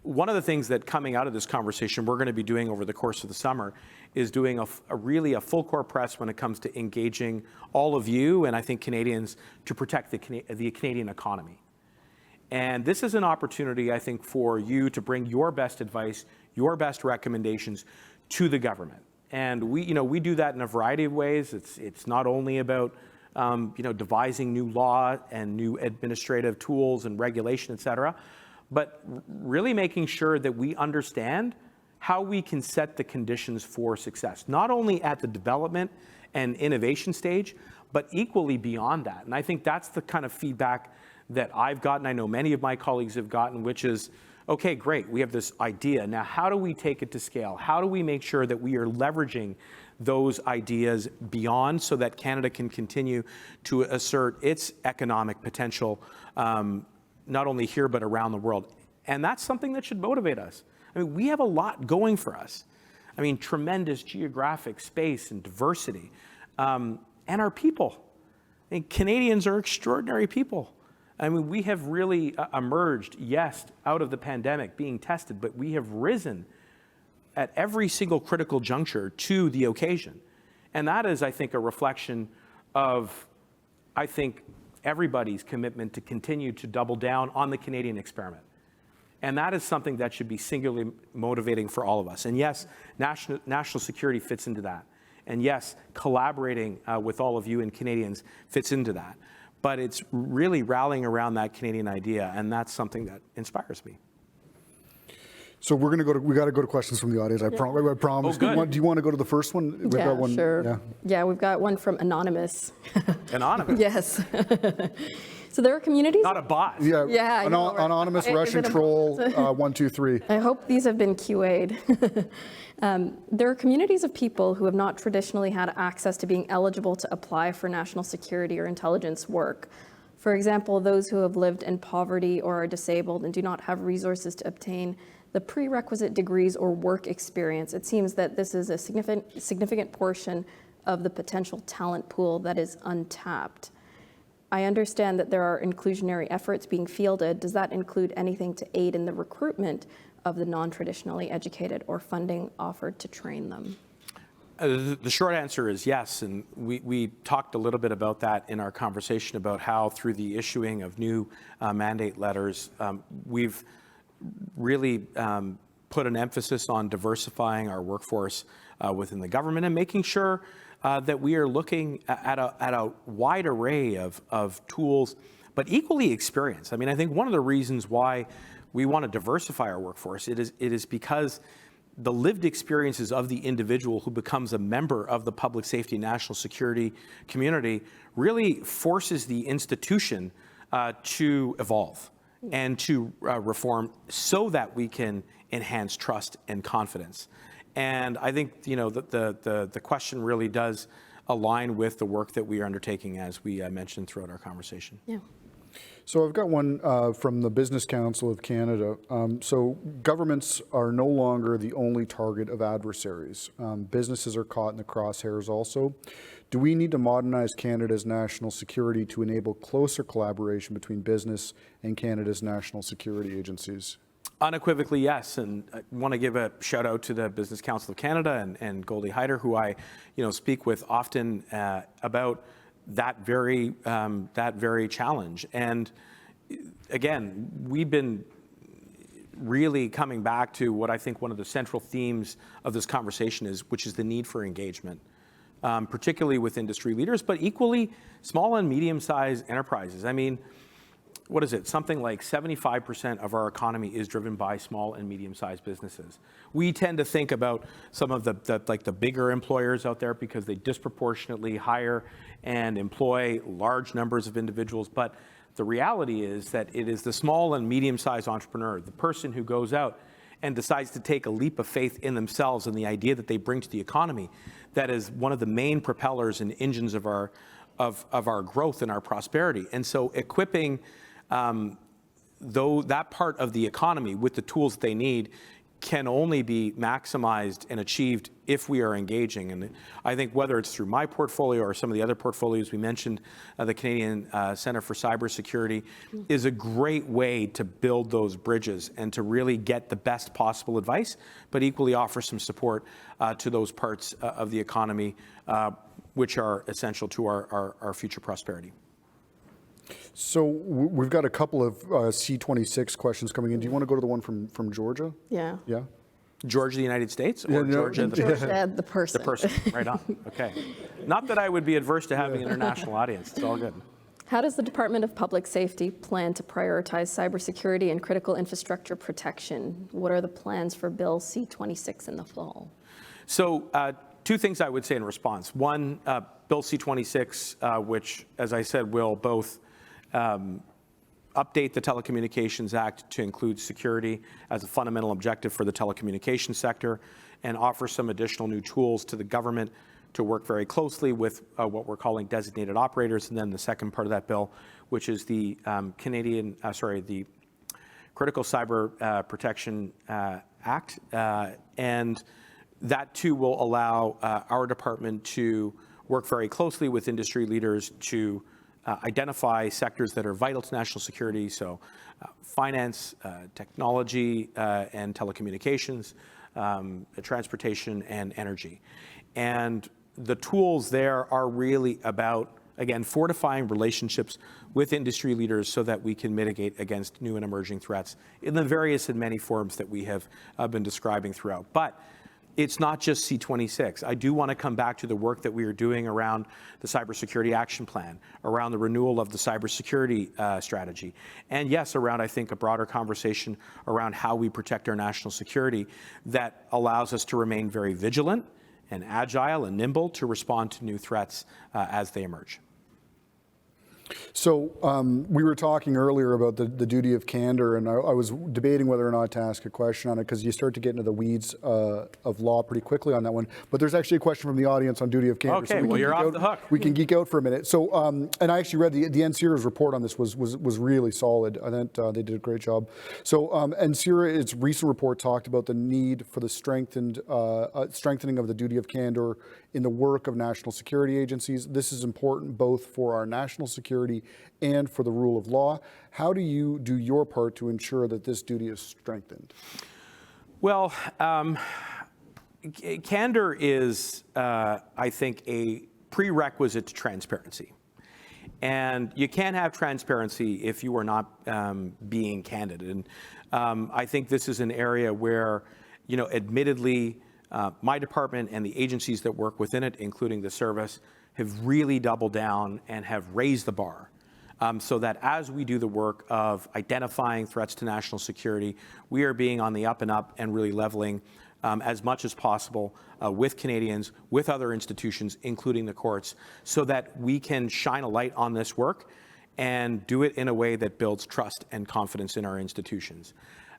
one of the things that, coming out of this conversation, we're going to be doing over the course of the summer is doing a full court press when it comes to engaging all of you, and I think Canadians, to protect the Canadian economy. And this is an opportunity, I think, for you to bring your best advice, your best recommendations to the government. And we do that in a variety of ways. It's not only about devising new law and new administrative tools and regulation, et cetera, but really making sure that we understand how we can set the conditions for success, not only at the development and innovation stage, but equally beyond that. And I think that's the kind of feedback that I've gotten, I know many of my colleagues have gotten, which is, okay, great, we have this idea. Now, how do we take it to scale? How do we make sure that we are leveraging those ideas beyond, so that Canada can continue to assert its economic potential, not only here, but around the world? And that's something that should motivate us. I mean, we have a lot going for us. I mean, tremendous geographic space and diversity, and our people. I mean, Canadians are extraordinary people. I mean, we have really emerged, yes, out of the pandemic being tested, but we have risen at every single critical juncture to the occasion. And that is, I think, a reflection of, I think, everybody's commitment to continue to double down on the Canadian experiment. And that is something that should be singularly motivating for all of us. And yes, national security fits into that. And yes, collaborating with all of you and Canadians fits into that. But it's really rallying around that Canadian idea, and that's something that inspires me. So we got to go to questions from the audience. I promise. Oh, good. Do you want to go to the first one? We've got one. Sure. Yeah, we've got one from Anonymous. Anonymous? Yes. So there are communities. Not a bot. Yeah. Anonymous Russian troll 123. I hope these have been QA'd. There are communities of people who have not traditionally had access to being eligible to apply for national security or intelligence work. For example, those who have lived in poverty or are disabled and do not have resources to obtain the prerequisite degrees or work experience. It seems that this is a significant portion of the potential talent pool that is untapped. I understand that there are inclusionary efforts being fielded. Does that include anything to aid in the recruitment of the non-traditionally educated, or funding offered to train them? The short answer is yes, and we talked a little bit about that in our conversation about how through the issuing of new mandate letters, we've really put an emphasis on diversifying our workforce within the government and making sure that we are looking at a wide array of tools, but equally experience. I mean, I think one of the reasons why we want to diversify our workforce, it is because the lived experiences of the individual who becomes a member of the public safety and national security community really forces the institution to evolve and to reform so that we can enhance trust and confidence. And I think, the question really does align with the work that we are undertaking, as we mentioned throughout our conversation. Yeah. So I've got one from the Business Council of Canada. So governments are no longer the only target of adversaries. Businesses are caught in the crosshairs also. Do we need to modernize Canada's national security to enable closer collaboration between business and Canada's national security agencies? Unequivocally, yes. And I want to give a shout out to the Business Council of Canada and Goldie Hyder, who I speak with often about that very challenge. And again, we've been really coming back to what I think one of the central themes of this conversation is, which is the need for engagement, particularly with industry leaders, but equally small and medium-sized enterprises. I mean, what is it? Something like 75% of our economy is driven by small and medium-sized businesses. We tend to think about some of the bigger employers out there because they disproportionately hire and employ large numbers of individuals. But the reality is that it is the small and medium-sized entrepreneur, the person who goes out and decides to take a leap of faith in themselves and the idea that they bring to the economy, that is one of the main propellers and engines of our growth and our prosperity. And so equipping though that part of the economy with the tools they need can only be maximized and achieved if we are engaging. And I think whether it's through my portfolio or some of the other portfolios we mentioned, the Canadian Centre for Cybersecurity is a great way to build those bridges and to really get the best possible advice, but equally offer some support to those parts of the economy which are essential to our future prosperity. So we've got a couple of C26 questions coming in. Do you want to go to the one from Georgia? Yeah. Yeah? Georgia, the United States, or Georgia, The person. the person? Right on. Okay. Not that I would be adverse to having an international audience. It's all good. How does the Department of Public Safety plan to prioritize cybersecurity and critical infrastructure protection? What are the plans for Bill C26 in the fall? So two things I would say in response. One, Bill C26, which, as I said, will both update the Telecommunications Act to include security as a fundamental objective for the telecommunications sector and offer some additional new tools to the government to work very closely with what we're calling designated operators. And then the second part of that bill, which is the the Critical Cyber Protection Act. And that too will allow our department to work very closely with industry leaders to identify sectors that are vital to national security, so finance, technology, and telecommunications, transportation, and energy. And the tools there are really about, again, fortifying relationships with industry leaders so that we can mitigate against new and emerging threats in the various and many forms that we have been describing throughout. But it's not just C26. I do want to come back to the work that we are doing around the Cybersecurity Action Plan, around the renewal of the cybersecurity strategy, and yes, around, I think, a broader conversation around how we protect our national security that allows us to remain very vigilant and agile and nimble to respond to new threats as they emerge. So we were talking earlier about the duty of candor, and I was debating whether or not to ask a question on it because you start to get into the weeds of law pretty quickly on that one. But there's actually a question from the audience on duty of candor. Okay, well, you're off the hook. We can geek out for a minute. So, and I actually read the NCIRA's report on this was really solid. I think they did a great job. So, NCIRA, its recent report talked about the need for the strengthening of the duty of candor in the work of national security agencies. This is important both for our national security and for the rule of law. How do you do your part to ensure that this duty is strengthened? Well, Candor is, I think, a prerequisite to transparency. And you can't have transparency if you are not being candid. And I think this is an area where, admittedly, my department and the agencies that work within it, including the service, have really doubled down and have raised the bar. So that as we do the work of identifying threats to national security, we are being on the up and up and really leveling as much as possible with Canadians, with other institutions, including the courts, so that we can shine a light on this work and do it in a way that builds trust and confidence in our institutions.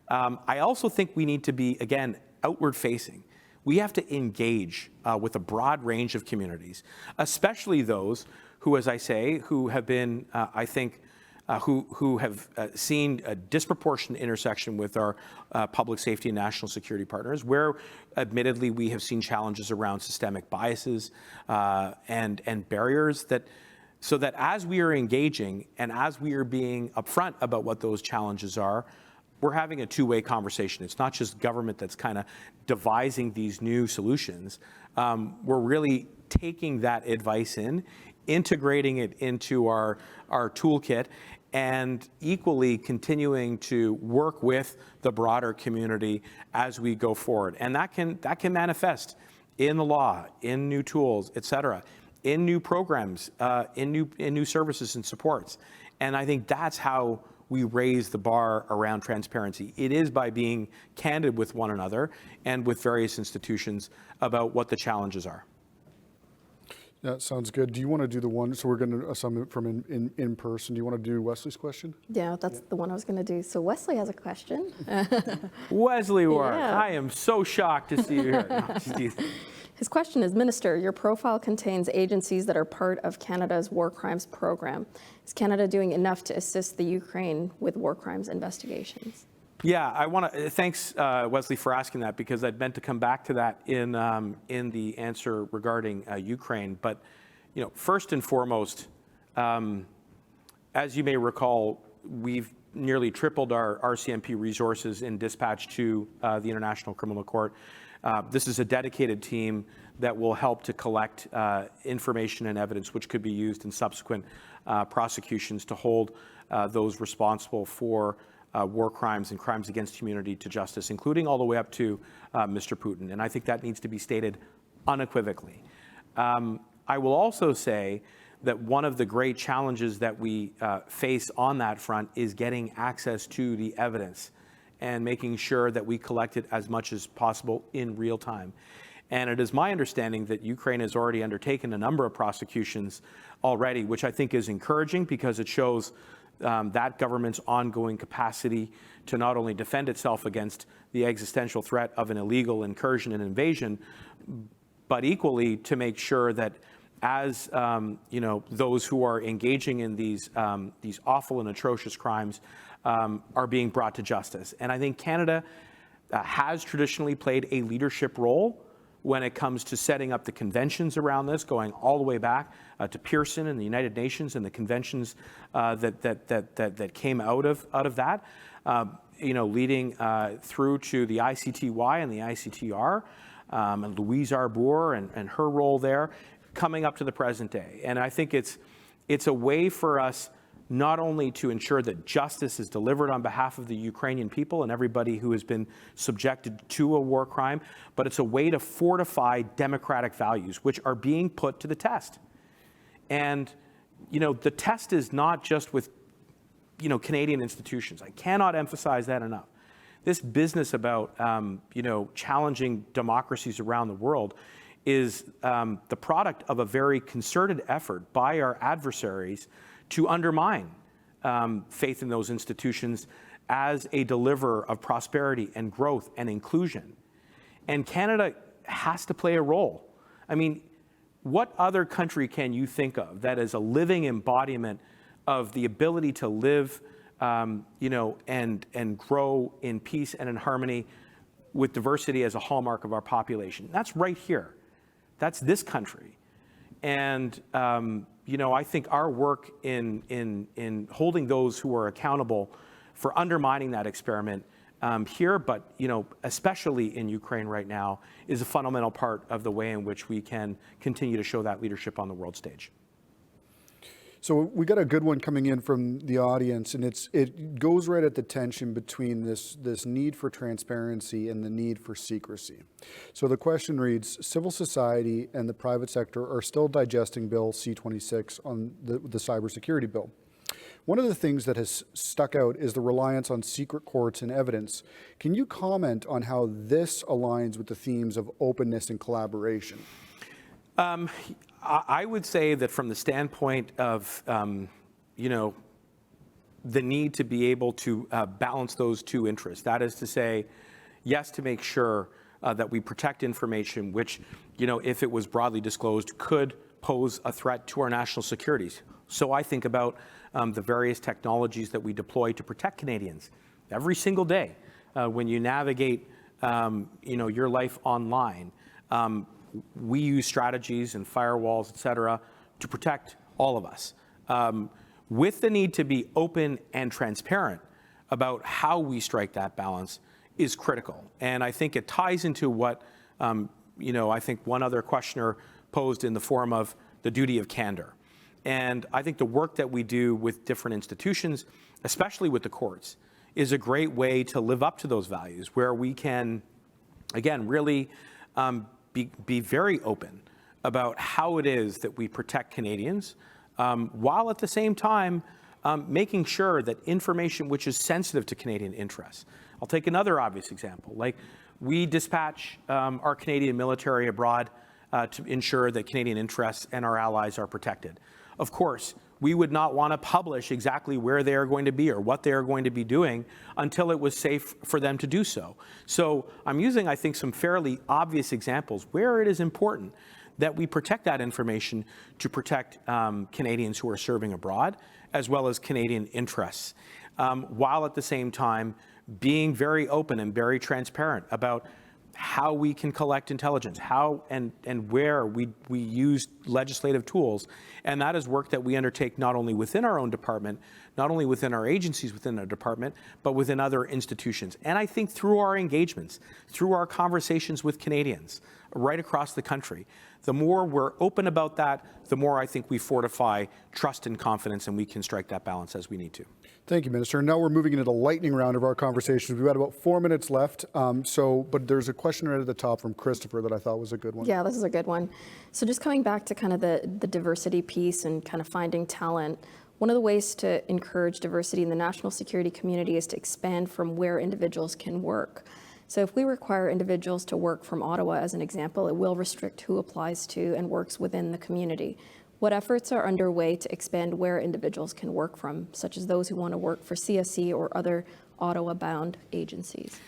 I also think we need to be, again, outward facing. We have to engage with a broad range of communities, especially those who, as I say, who have been, I think, who have seen a disproportionate intersection with our public safety and national security partners, where admittedly we have seen challenges around systemic biases and barriers so that as we are engaging and as we are being upfront about what those challenges are, we're having a two-way conversation. It's not just government that's kind of devising these new solutions. We're really taking that advice integrating it into our toolkit, and equally continuing to work with the broader community as we go forward. And that can manifest in the law, in new tools, et cetera, in new programs, in new services and supports. And I think that's how we raise the bar around transparency. It is by being candid with one another and with various institutions about what the challenges are. That sounds good. Do you want to do the one, so we're going to sum it from in person. Do you want to do Wesley's question? Yeah, that's the one I was going to do. So Wesley has a question. Wesley Warren, Yeah. I am so shocked to see you here. No, geez. His question is, Minister, your profile contains agencies that are part of Canada's war crimes program. Is Canada doing enough to assist the Ukraine with war crimes investigations? Yeah, I want to thanks Wesley for asking that, because I'd meant to come back to that in the answer regarding Ukraine. But first and foremost, as you may recall, we've nearly tripled our RCMP resources in dispatch to the International Criminal Court. This is a dedicated team that will help to collect information and evidence which could be used in subsequent prosecutions to hold those responsible for war crimes and crimes against humanity to justice, including all the way up to Mr. Putin. And I think that needs to be stated unequivocally. I will also say that one of the great challenges that we face on that front is getting access to the evidence and making sure that we collect it as much as possible in real time. And it is my understanding that Ukraine has already undertaken a number of prosecutions already, which I think is encouraging, because it shows that government's ongoing capacity to not only defend itself against the existential threat of an illegal incursion and invasion, but equally to make sure that as those who are engaging in these awful and atrocious crimes are being brought to justice. And I think Canada has traditionally played a leadership role when it comes to setting up the conventions around this, going all the way back to Pearson and the United Nations and the conventions that came out of that, leading through to the ICTY and the ICTR, and Louise Arbour and her role there, coming up to the present day. And I think it's a way for us not only to ensure that justice is delivered on behalf of the Ukrainian people and everybody who has been subjected to a war crime, but it's a way to fortify democratic values, which are being put to the test. And, the test is not just with, Canadian institutions. I cannot emphasize that enough. This business about, challenging democracies around the world is the product of a very concerted effort by our adversaries to undermine faith in those institutions as a deliverer of prosperity and growth and inclusion. And Canada has to play a role. I mean, what other country can you think of that is a living embodiment of the ability to live, and grow in peace and in harmony with diversity as a hallmark of our population? That's right here. That's this country. And I think our work in holding those who are accountable for undermining that experiment here, but especially in Ukraine right now, is a fundamental part of the way in which we can continue to show that leadership on the world stage. So we got a good one coming in from the audience, and it goes right at the tension between this need for transparency and the need for secrecy. So the question reads, civil society and the private sector are still digesting Bill C26 on the cybersecurity bill. One of the things that has stuck out is the reliance on secret courts and evidence. Can you comment on how this aligns with the themes of openness and collaboration? I would say that from the standpoint of, the need to be able to balance those two interests, that is to say, yes, to make sure that we protect information which, if it was broadly disclosed, could pose a threat to our national securities. So I think about the various technologies that we deploy to protect Canadians every single day. When you navigate, your life online, we use strategies and firewalls, et cetera, to protect all of us, with the need to be open and transparent about how we strike that balance is critical. And I think it ties into what, I think one other questioner posed in the form of the duty of candor. And I think the work that we do with different institutions, especially with the courts, is a great way to live up to those values, where we can, again, really be very open about how it is that we protect Canadians, while at the same time making sure that information which is sensitive to Canadian interests. I'll take another obvious example. Like, we dispatch our Canadian military abroad to ensure that Canadian interests and our allies are protected. Of course, we would not want to publish exactly where they are going to be or what they are going to be doing until it was safe for them to do so. So I'm using, I think, some fairly obvious examples where it is important that we protect that information to protect Canadians who are serving abroad, as well as Canadian interests, while at the same time being very open and very transparent about how we can collect intelligence, how and where we use legislative tools. And that is work that we undertake not only within our own department, not only within our agencies within our department, but within other institutions. And I think through our engagements, through our conversations with Canadians right across the country, the more we're open about that, the more I think we fortify trust and confidence, and we can strike that balance as we need to. Thank you, Minister. Now we're moving into the lightning round of our conversations. We've got about 4 minutes left. But there's a question right at the top from Christopher that I thought was a good one. Yeah, this is a good one. So just coming back to kind of the diversity piece and kind of finding talent, one of the ways to encourage diversity in the national security community is to expand from where individuals can work. So if we require individuals to work from Ottawa, as an example, it will restrict who applies to and works within the community. What efforts are underway to expand where individuals can work from, such as those who want to work for CSE or other Ottawa-bound agencies?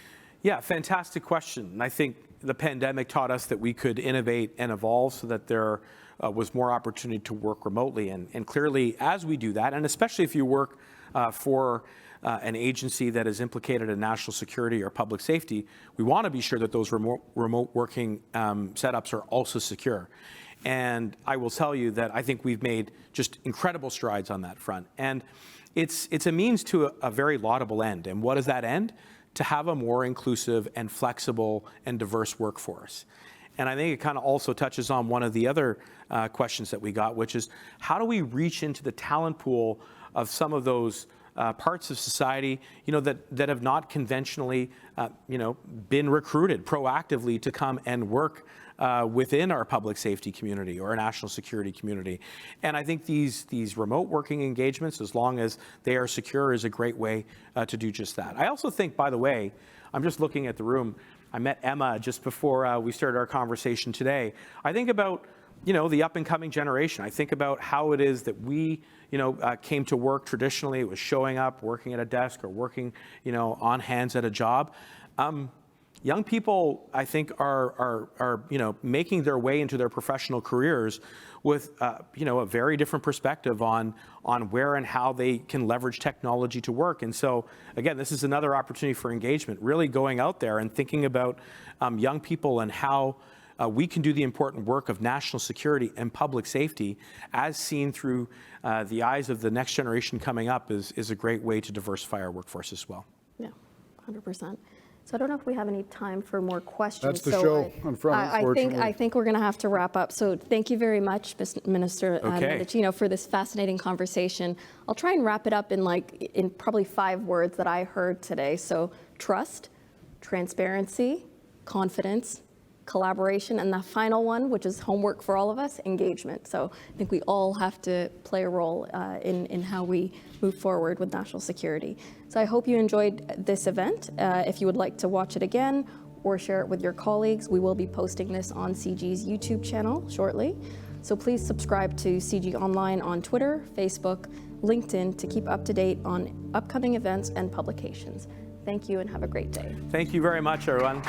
Yeah, fantastic question. And I think the pandemic taught us that we could innovate and evolve so that there was more opportunity to work remotely. And clearly, as we do that, and especially if you work for an agency that is implicated in national security or public safety, we want to be sure that those remote working setups are also secure. And I will tell you that I think we've made just incredible strides on that front. And it's a means to a very laudable end. And what is that end? To have a more inclusive and flexible and diverse workforce. And I think it kind of also touches on one of the other questions that we got, which is how do we reach into the talent pool of some of those parts of society, that have not conventionally, been recruited proactively to come and work within our public safety community or our national security community. And I think these remote working engagements, as long as they are secure, is a great way to do just that. I also think, by the way, I'm just looking at the room, I met Emma just before we started our conversation today. I think about the up and coming generation. I think about how it is that we, came to work traditionally. It was showing up, working at a desk, or working, on hands at a job. Young people, I think, are making their way into their professional careers with, a very different perspective on where and how they can leverage technology to work. And so, again, this is another opportunity for engagement, really going out there and thinking about young people and how we can do the important work of national security and public safety as seen through the eyes of the next generation coming up is a great way to diversify our workforce as well. Yeah, 100%. So I don't know if we have any time for more questions. That's the so show in front, unfortunately. I think we're going to have to wrap up. So thank you very much, Minister Okay. Mendicino, for this fascinating conversation. I'll try and wrap it up in probably 5 words that I heard today. So trust, transparency, confidence, collaboration, and the final one, which is homework for all of us, engagement. So I think we all have to play a role in how we move forward with national security. So I hope you enjoyed this event. If you would like to watch it again or share it with your colleagues, we will be posting this on CIGI's YouTube channel shortly. So please subscribe to CIGI Online on Twitter, Facebook, LinkedIn to keep up to date on upcoming events and publications. Thank you and have a great day. Thank you very much, everyone.